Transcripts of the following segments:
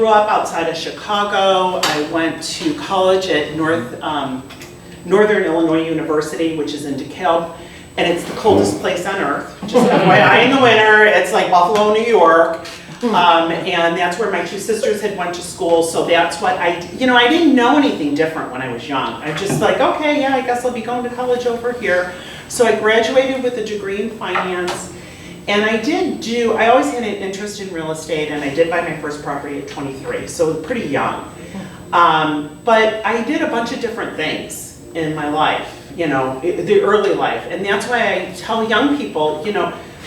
grew up outside of Chicago. I went to college at Northern Illinois University, which is in DeKalb, and it's the coldest place on earth. Just FYI, in the winter, it's like Buffalo, New York. And that's where my two sisters had went to school, so that's what I didn't know anything different when I was young. I just like, okay, yeah, I guess I'll be going to college over here. So I graduated with a degree in finance, and I always had an interest in real estate, and I did buy my first property at 23, so pretty young. But I did a bunch of different things in my life, the early life, and that's why I tell young people,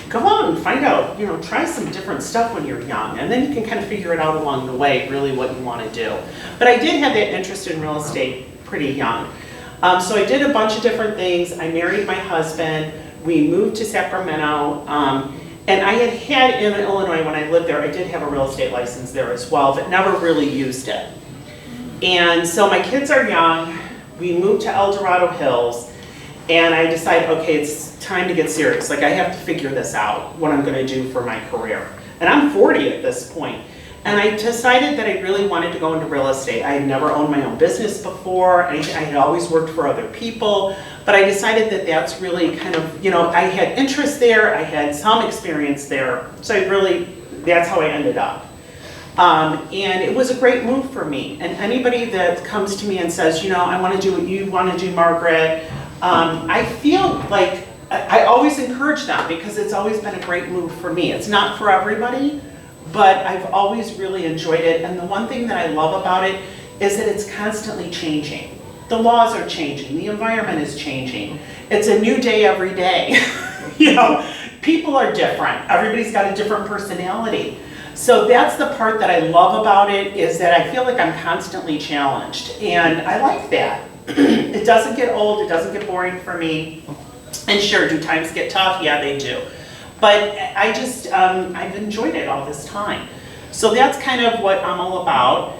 go out and find out, try some different stuff when you're young, and then you can kind of figure it out along the way, really what you want to do. But I did have that interest in real estate pretty young. So I did a bunch of different things. I married my husband. We moved to Sacramento. And I had in Illinois, when I lived there, I did have a real estate license there as well, but never really used it. And so my kids are young. We moved to El Dorado Hills. And I decided, okay, it's time to get serious. Like, I have to figure this out, what I'm gonna do for my career. And I'm 40 at this point. And I decided that I really wanted to go into real estate. I had never owned my own business before. I had always worked for other people. But I decided that that's really kind of, I had interest there. I had some experience there. So that's how I ended up. And it was a great move for me. And anybody that comes to me and says, I want to do what you want to do, Margaret, I feel like I always encourage them because it's always been a great move for me. It's not for everybody, but I've always really enjoyed it. And the one thing that I love about it is that it's constantly changing. The laws are changing. The environment is changing. It's a new day every day. People are different. Everybody's got a different personality. So that's the part that I love about it, is that I feel like I'm constantly challenged. And I like that. It doesn't get old, it doesn't get boring for me. And sure, do times get tough? Yeah, they do. But I just, I've enjoyed it all this time. So that's kind of what I'm all about.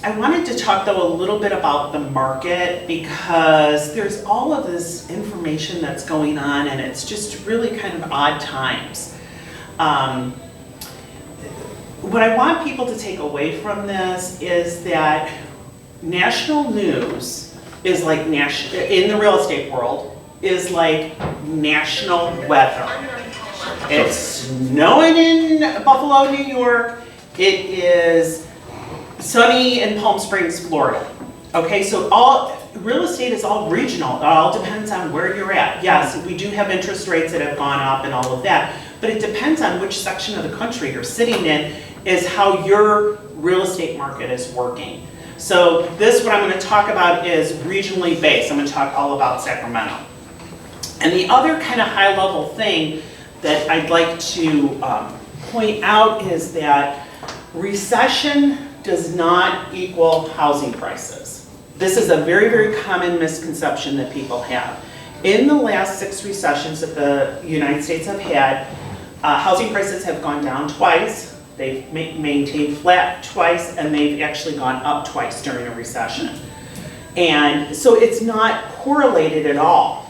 I wanted to talk though a little bit about the market, because there's all of this information that's going on, and it's just really kind of odd times. What I want people to take away from this is that national news is like in the real estate world is like national weather. It's snowing in Buffalo, New York. It is sunny in Palm Springs, Florida. Okay, so real estate is all regional. It all depends on where you're at. Yes, we do have interest rates that have gone up and all of that, but it depends on which section of the country you're sitting in is how your real estate market is working. So what I'm going to talk about is regionally based. I'm going to talk all about Sacramento. And the other kind of high level thing that I'd like to point out is that recession does not equal housing prices. This is a very, very common misconception that people have. In the last 6 recessions that the United States have had, housing prices have gone down twice. They've maintained flat twice, and they've actually gone up twice during a recession. And so it's not correlated at all.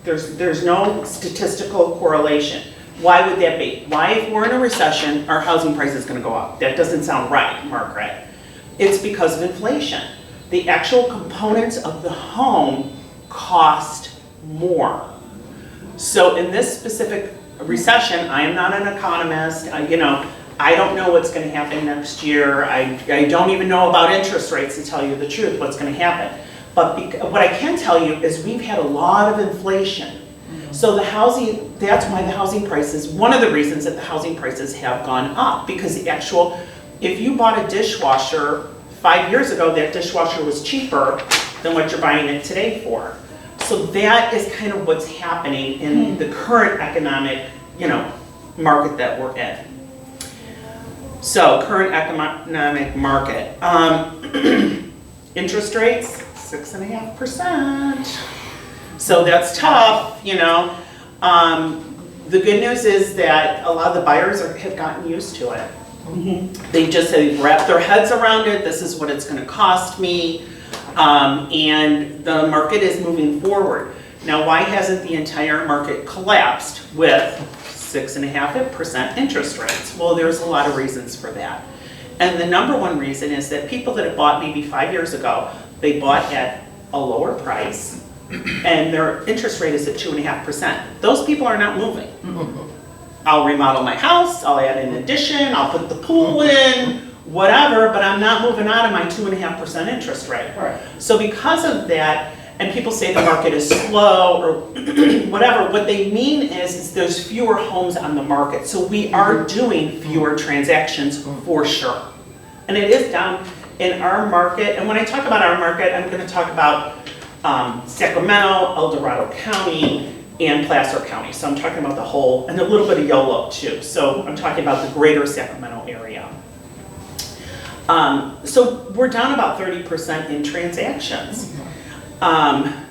There's no statistical correlation. Why would that be? Why, if we're in a recession, our housing price is going to go up? That doesn't sound right, Margaret. It's because of inflation. The actual components of the home cost more. So in this specific recession, I am not an economist. I don't know what's going to happen next year. I don't even know about interest rates, to tell you the truth, what's going to happen. But what I can tell you is we've had a lot of inflation. So that's why the housing prices, one of the reasons that the housing prices have gone up, because if you bought a dishwasher 5 years ago, that dishwasher was cheaper than what you're buying it today for. So that is kind of what's happening in the current economic, market that we're in. So, current economic market. Interest rates, 6.5%. So that's tough, The good news is that a lot of the buyers have gotten used to it. They just have wrapped their heads around it. This is what it's going to cost me. And the market is moving forward. Now, why hasn't the entire market collapsed with 6.5% interest rates? Well, there's a lot of reasons for that. And the number one reason is that people that have bought maybe 5 years ago, they bought at a lower price and their interest rate is at 2.5%. Those people are not moving. I'll remodel my house, I'll add an addition, I'll put the pool in, whatever, but I'm not moving out of my 2.5% interest rate. Right. So because of that, and people say the market is slow or whatever, what they mean is there's fewer homes on the market. So we are doing fewer transactions for sure. And it is down in our market. And when I talk about our market, I'm going to talk about Sacramento, El Dorado County, and Placer County. So I'm talking about the whole, and a little bit of Yolo too. So I'm talking about the greater Sacramento area. So we're down about 30% in transactions.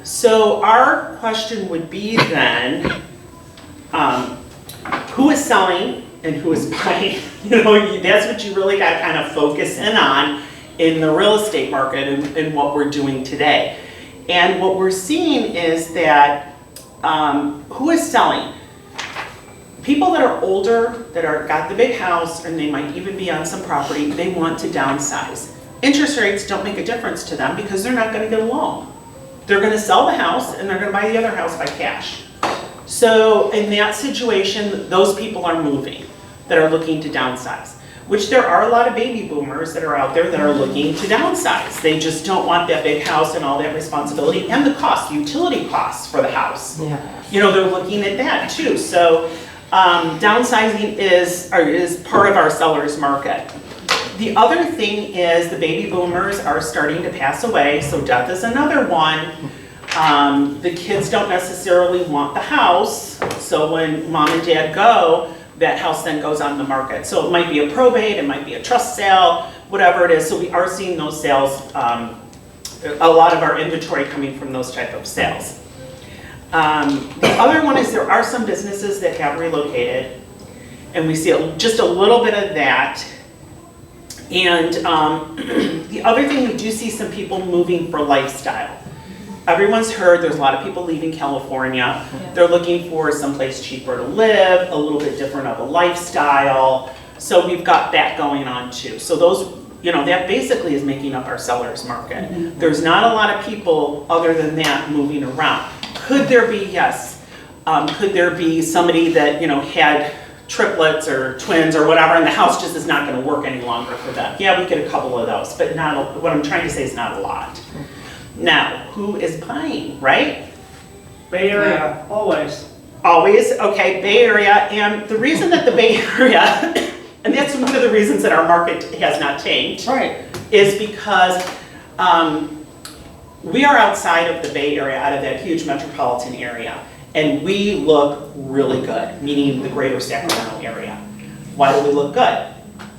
So our question would be then, who is selling and who is buying? You know, that's what you really got to kind of focus in on in the real estate market and what we're doing today. And what we're seeing is that who is selling? People that are older, that are got the big house, and they might even be on some property, they want to downsize. Interest rates don't make a difference to them because they're not going to get a loan. They're going to sell the house and they're going to buy the other house by cash. So in that situation, those people are moving, that are looking to downsize, which there are a lot of baby boomers that are out there that are looking to downsize. They just don't want that big house and all that responsibility and the cost, utility costs for the house. Yeah. You know, they're looking at that too. So downsizing is part of our seller's market. The other thing is the baby boomers are starting to pass away, so death is another one. The kids don't necessarily want the house, so when mom and dad go, that house then goes on the market. So it might be a probate, it might be a trust sale, whatever it is. So we are seeing those sales, a lot of our inventory coming from those type of sales. The other one is there are some businesses that have relocated, and we see just a little bit of that. And the other thing, we do see some people moving for lifestyle. Everyone's heard there's a lot of people leaving California. Yeah. They're looking for someplace cheaper to live, a little bit different of a lifestyle. So we've got that going on too. So those, you know, that basically is making up our seller's market. Mm-hmm. There's not a lot of people other than that moving around. Could there be? Yes. Could there be somebody that, you know, had triplets or twins or whatever, and the house just is not going to work any longer for them? Yeah, we get a couple of those, but not. What I'm trying to say is not a lot. Now, who is buying, right? Bay Area, always. Always, okay, Bay Area. And the reason that the Bay Area, and that's one of the reasons that our market has not changed, Right. is because we are outside of the Bay Area, out of that huge metropolitan area, and we look really good, meaning the greater Sacramento area. Why do we look good?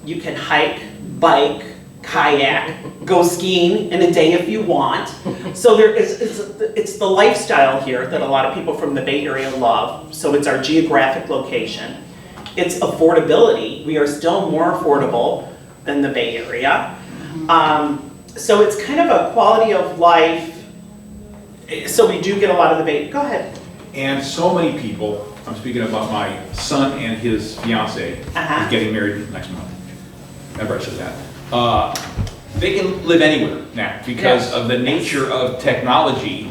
You can hike, bike, kayak, go skiing in a day if you want. So it's the lifestyle here that a lot of people from the Bay Area love. So it's our geographic location. It's affordability. We are still more affordable than the Bay Area. So it's kind of a quality of life. So we do get a lot of the Bay. Go ahead. And so many people, I'm speaking about my son and his fiance, who's getting married next month. Remember I said that. They can live anywhere now because of the nature of technology.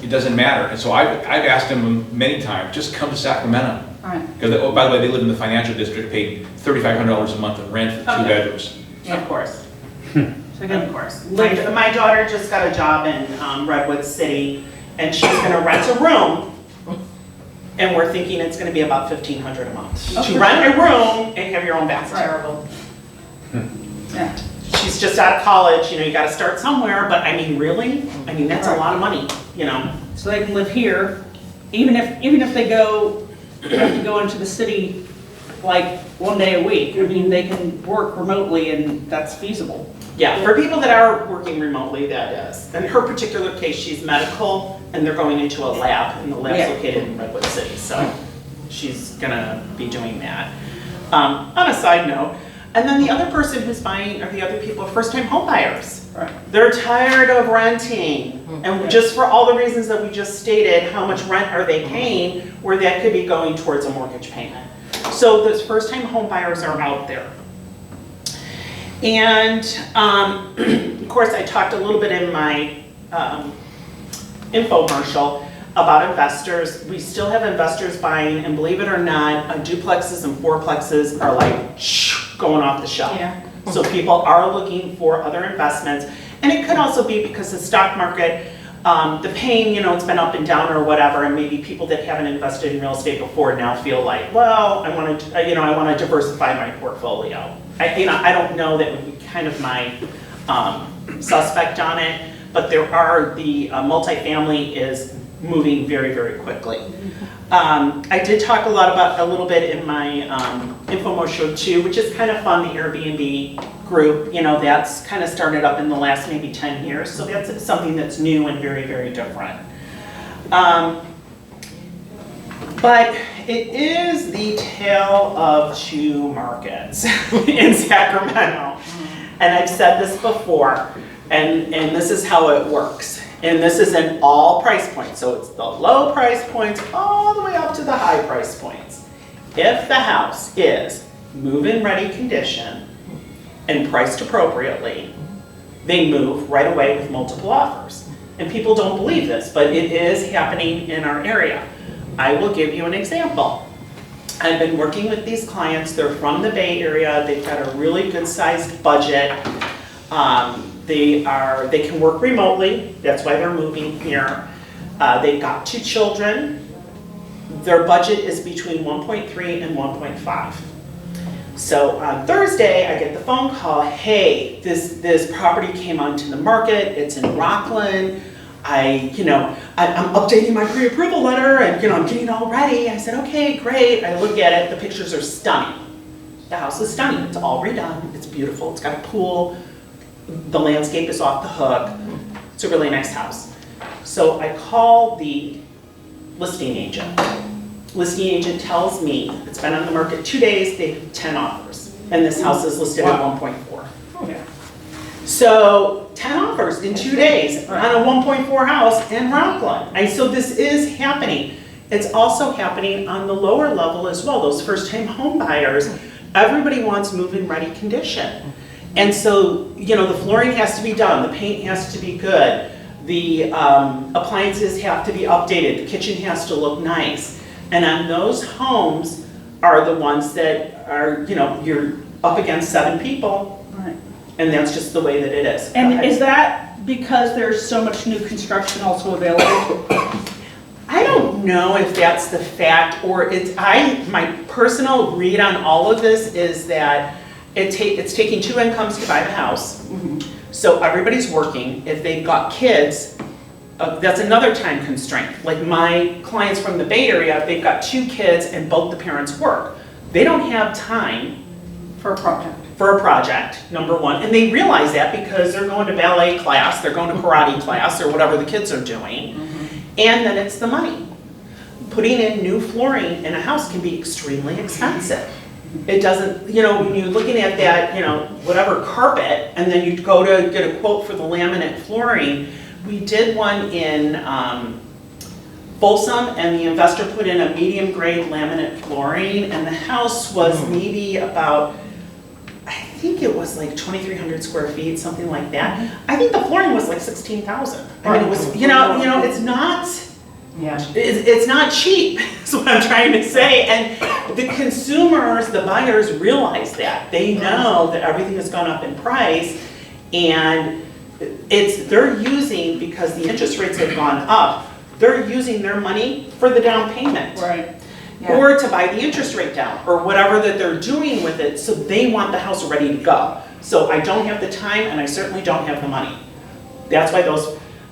It doesn't matter. And so I've asked them many times, just come to Sacramento. Right. Because, oh, by the way, they live in the financial district, paying $3,500 a month in rent for 2 bedrooms. Of course. Of course. My daughter just got a job in Redwood City, and she's going to rent a room. And we're thinking it's going to be about $1,500 a month to rent a room and have your own bathroom. Terrible. Yeah. She's just out of college, you know, you got to start somewhere. But I mean, really, I mean that's a lot of money, you know. So they can live here, even if they have to go into the city like one day a week. I mean, they can work remotely and that's feasible. Yeah, for people that are working remotely, that is. In her particular case, she's medical, and they're going into a lab, and the lab's located in Redwood City, so she's gonna be doing that. On a side note, and then the other person who's buying, or the other people, are first-time home buyers. Right. They're tired of renting, and just for all the reasons that we just stated, how much rent are they paying, where that could be going towards a mortgage payment. So those first-time home buyers are out there. And of course, I talked a little bit in my infomercial about investors. We still have investors buying, and believe it or not, duplexes and fourplexes are like going off the shelf. Yeah. So people are looking for other investments. And it could also be because the stock market, the pain, it's been up and down or whatever, and maybe people that haven't invested in real estate before now feel like, well, I want to diversify my portfolio. I don't know, that would be kind of my suspect on it, but the multifamily is moving very, very quickly. I did talk a little bit in my infomercial too, which is kind of fun, the Airbnb group, that's kind of started up in the last maybe 10 years. So that's something that's new and very, very different. But it is the tale of two markets in Sacramento. And I've said this before, and this is how it works. And this is in all price points. So it's the low price points all the way up to the high price points. If the house is move-in ready condition and priced appropriately, they move right away with multiple offers. And people don't believe this, but it is happening in our area. I will give you an example. I've been working with these clients. They're from the Bay Area. They've got a really good sized budget. They can work remotely. That's why they're moving here. They've got 2 children. Their budget is between 1.3 and 1.5. So on Thursday, I get the phone call, hey, this property came onto the market. It's in Rockland. I'm updating my pre-approval letter, and I'm getting all ready. I said, okay, great. I look at it. The pictures are stunning. The house is stunning. It's all redone. It's beautiful. It's got a pool. The landscape is off the hook. It's a really nice house. So I call the listing agent. Listing agent tells me it's been on the market 2 days, they have 10 offers. And this house is listed at 1.4. Okay. So 10 offers in 2 days on a 1.4 house in Rockland. So this is happening. It's also happening on the lower level as well. Those first-time home buyers, everybody wants move-in ready condition. And so, the flooring has to be done, the paint has to be good, the appliances have to be updated, the kitchen has to look nice. And on those homes are the ones that are, you're up against 7 people. Right. And that's just the way that it is. And is that because there's so much new construction also available? I don't know if that's the fact, or my personal read on all of this is that it's taking 2 incomes to buy the house. Mm-hmm. So everybody's working. If they've got kids, that's another time constraint. Like my clients from the Bay Area, they've got 2 kids and both the parents work. They don't have time For a project. for a project, number one. And they realize that because they're going to ballet class, they're going to karate class, or whatever the kids are doing. Mm-hmm. And then it's the money. Putting in new flooring in a house can be extremely expensive. It doesn't, when you're looking at that, whatever carpet, and then you go to get a quote for the laminate flooring. We did one in Folsom, and the investor put in a medium grade laminate flooring, and the house was maybe about, I think it was like 2,300 square feet, something like that. I think the flooring was like 16,000. I mean, it was, it's not. Yeah. It's not cheap, is what I'm trying to say. And the consumers, the buyers realize that. They know that everything has gone up in price, and they're using, because the interest rates have gone up, they're using their money for the down payment. Right. Yeah. Or to buy the interest rate down, or whatever that they're doing with it, so they want the house ready to go. So I don't have the time, and I certainly don't have the money. That's why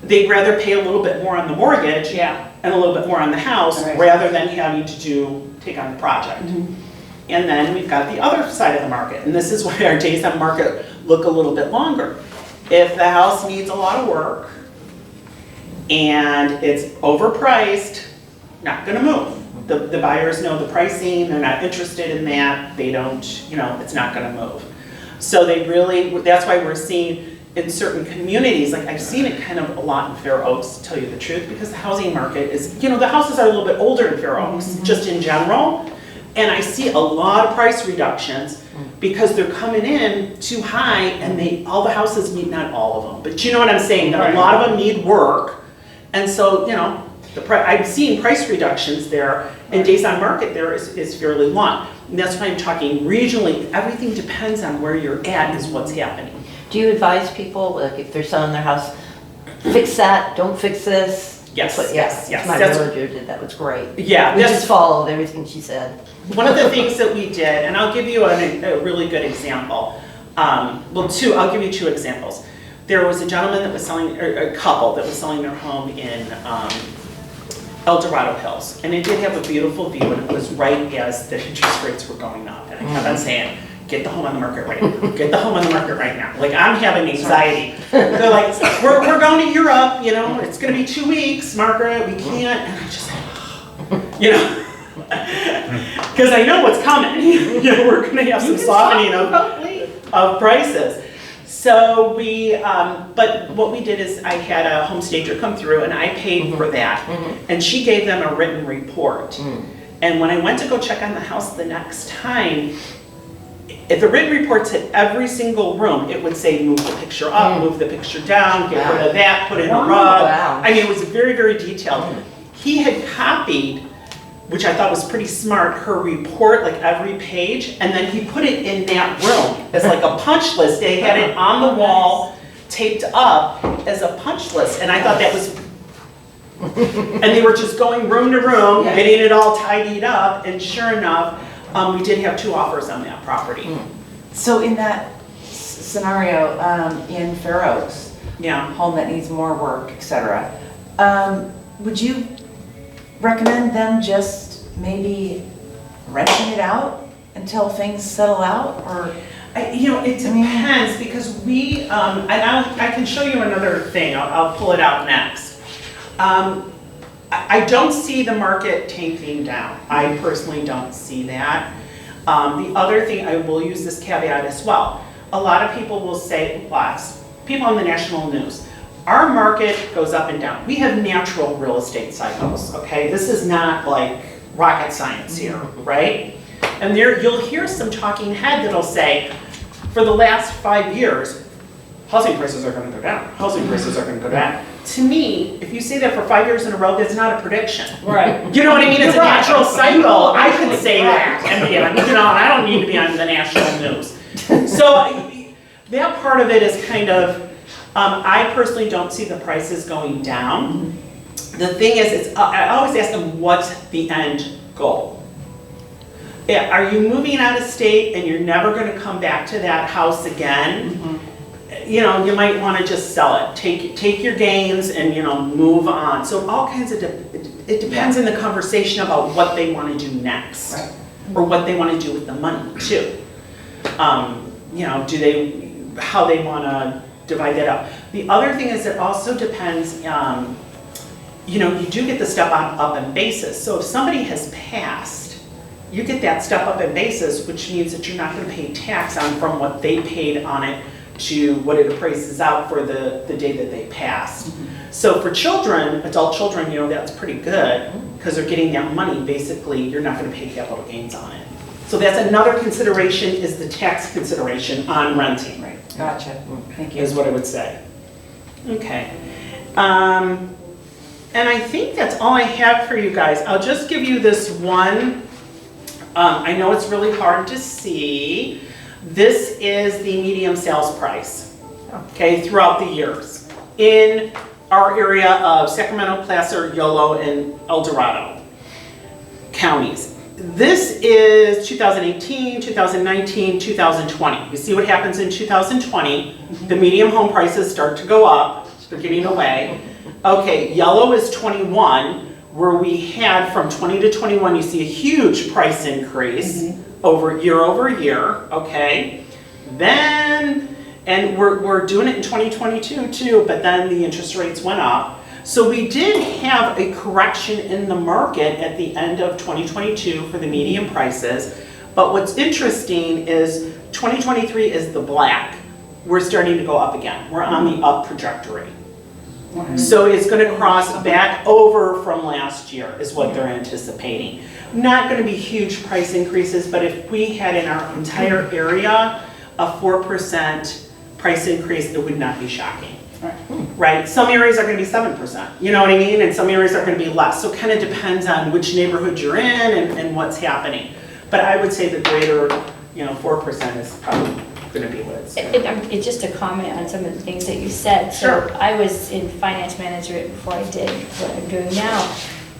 they'd rather pay a little bit more on the mortgage. Yeah. And a little bit more on the house, Right. rather than having to take on the project. Mm-hmm. And then we've got the other side of the market, and this is why our days on market look a little bit longer. If the house needs a lot of work and it's overpriced, not gonna move. The buyers know the pricing, they're not interested in that, they don't, it's not gonna move. So that's why we're seeing in certain communities, like I've seen it kind of a lot in Fair Oaks, to tell you the truth, because the housing market is, the houses are a little bit older in Fair Oaks, just in general. And I see a lot of price reductions because they're coming in too high and all the houses need, not all of them, but you know what I'm saying, that a lot of them need work. And so, you know, I've seen price reductions there, and days on market there is fairly long. And that's why I'm talking regionally, everything depends on where you're at is what's happening. Do you advise people, like if they're selling their house, fix that, don't fix this? Yes, yes. My realtor did, that was great. Yeah. We just followed everything she said. One of the things that we did, and I'll give you a really good example. I'll give you two examples. There was a gentleman that was selling, or a couple that was selling their home in El Dorado Hills. And it did have a beautiful view, and it was right as the interest rates were going up. And I kept on saying, get the home on the market right now. Get the home on the market right now. Like, I'm having anxiety. They're like, we're going to Europe, you know, it's gonna be 2 weeks, Margaret, we can't. And I'm just like, you know, because I know what's coming. You know, we're gonna have some softening of prices. So but what we did is I had a home stager come through and I paid for that. And she gave them a written report. And when I went to go check on the house the next time, if the written reports hit every single room, it would say move the picture up, move the picture down, get rid of that, put in a rug. Wow. I mean, it was very, very detailed. He had copied, which I thought was pretty smart, her report, like every page, and then he put it in that room as like a punch list. They had it on the wall, taped up as a punch list, and I thought that was, and they were just going room to room, getting it all tidied up, and sure enough, we did have 2 offers on that property. So in that scenario, in Fair Oaks, home that needs more work, etc., would you recommend them just maybe renting it out until things settle out, or? You know, it depends, because we, and I can show you another thing, I'll pull it out next. I don't see the market tanking down. I personally don't see that. The other thing, I will use this caveat as well. A lot of people will say, people on the national news, our market goes up and down. We have natural real estate cycles, okay? This is not like rocket science here, right? And you'll hear some talking head that'll say, for the last 5 years, housing prices are gonna go down. Housing prices are gonna go down. To me, if you say that for 5 years in a row, that's not a prediction. Right. You know what I mean? It's a natural cycle. I could say that, and you know, and I don't need to be on the national news. So that part of it is kind of, I personally don't see the prices going down. The thing is, I always ask them, what's the end goal? Yeah, are you moving out of state and you're never going to come back to that house again? You know, you might want to just sell it. Take your gains and, you know, move on. So all kinds of, it depends in the conversation about what they want to do next. Right. Or what they want to do with the money too. You know, how they want to divide that up. The other thing is it also depends, you know, you do get the step up in basis. So if somebody has passed, you get that step up in basis, which means that you're not going to pay tax on from what they paid on it to what it appraises out for the day that they passed. So for children, adult children, you know, that's pretty good because they're getting that money. Basically, you're not going to pay capital gains on it. So that's another consideration, is the tax consideration on renting. Right, gotcha, thank you. Is what I would say. Okay. And I think that's all I have for you guys. I'll just give you this one. I know it's really hard to see. This is the median sales price, okay, throughout the years in our area of Sacramento, Placer, Yolo, and El Dorado counties. This is 2018, 2019, 2020. You see what happens in 2020. The median home prices start to go up. They're getting away. Okay, yellow is 21, where we had from 20 to 21, you see a huge price increase over year, okay? Then, and we're doing it in 2022 too, but then the interest rates went up. So we did have a correction in the market at the end of 2022 for the median prices. But what's interesting is 2023 is the black. We're starting to go up again. We're on the up trajectory. So it's gonna cross back over from last year is what they're anticipating. Not gonna be huge price increases, but if we had in our entire area a 4% price increase, it would not be shocking. Right? Some areas are gonna be 7%, you know what I mean? And some areas are gonna be less. So it kind of depends on which neighborhood you're in and what's happening. But I would say the greater, 4% is probably gonna be what it's. It's just a comment on some of the things that you said. Sure. So I was in finance management before I did what I'm doing now.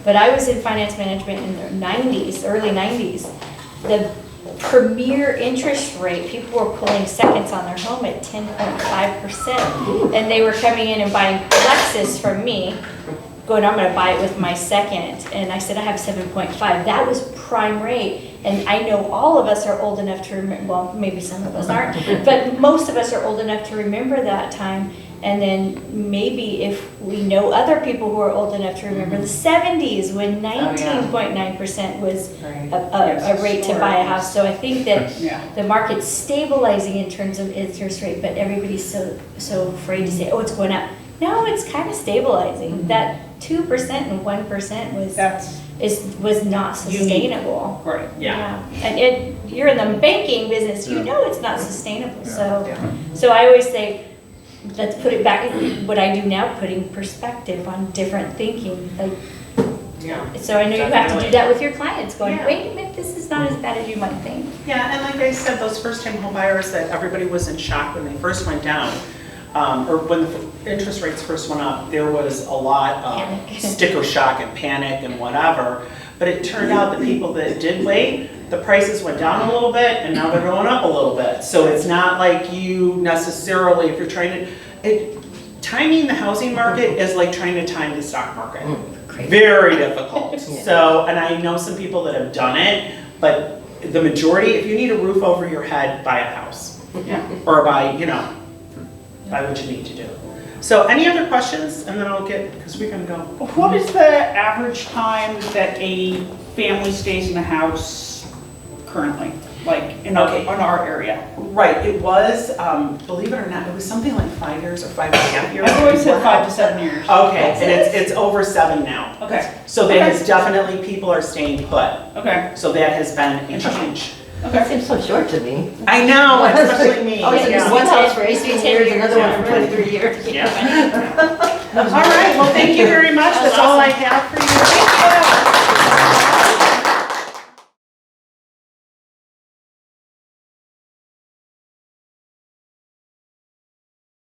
But I was in finance management in the 90s, early 90s. The premier interest rate, people were pulling seconds on their home at 10.5%. And they were coming in and buying Lexus from me, going, I'm gonna buy it with my second. And I said, I have 7.5. That was prime rate. And I know all of us are old enough to remember, well, maybe some of us aren't, but most of us are old enough to remember that time. And then maybe if we know other people who are old enough to remember the 70s when 19.9% was a rate to buy a house. So I think that the market's stabilizing in terms of interest rate, but everybody's so afraid to say, oh, it's going up. No, it's kind of stabilizing. That 2% and 1% was not sustainable. Right. Yeah. And you're in the banking business, you know it's not sustainable. So I always say, let's put it back, what I do now, putting perspective on different thinking. Like, so I know you have to do that with your clients, going, wait a minute, this is not as bad as you might think. Yeah, and like I said, those first-time home buyers that everybody was in shock when they first went down, or when the interest rates first went up, there was a lot of sticker shock and panic and whatever. But it turned out the people that did wait, the prices went down a little bit and now they're going up a little bit. So it's not like you necessarily, if you're trying to, timing the housing market is like trying to time the stock market. Very difficult. So, and I know some people that have done it, but the majority, if you need a roof over your head, buy a house. Or buy what you need to do. So any other questions? And then I'll get, because we're gonna go. What is the average time that a family stays in a house currently? Like in our area? Right, it was, believe it or not, it was something like 5 years or 5.5 years. I've always said 5 to 7 years. Okay, and it's over 7 now. Okay. So that is definitely, people are staying put. Okay. So that has been a change. That seems so short to me. I know, especially me. Oh, yeah, one house for 18 years, another one for 23 years. Yeah. All right, well, thank you very much. That's all I have for you. Thank you.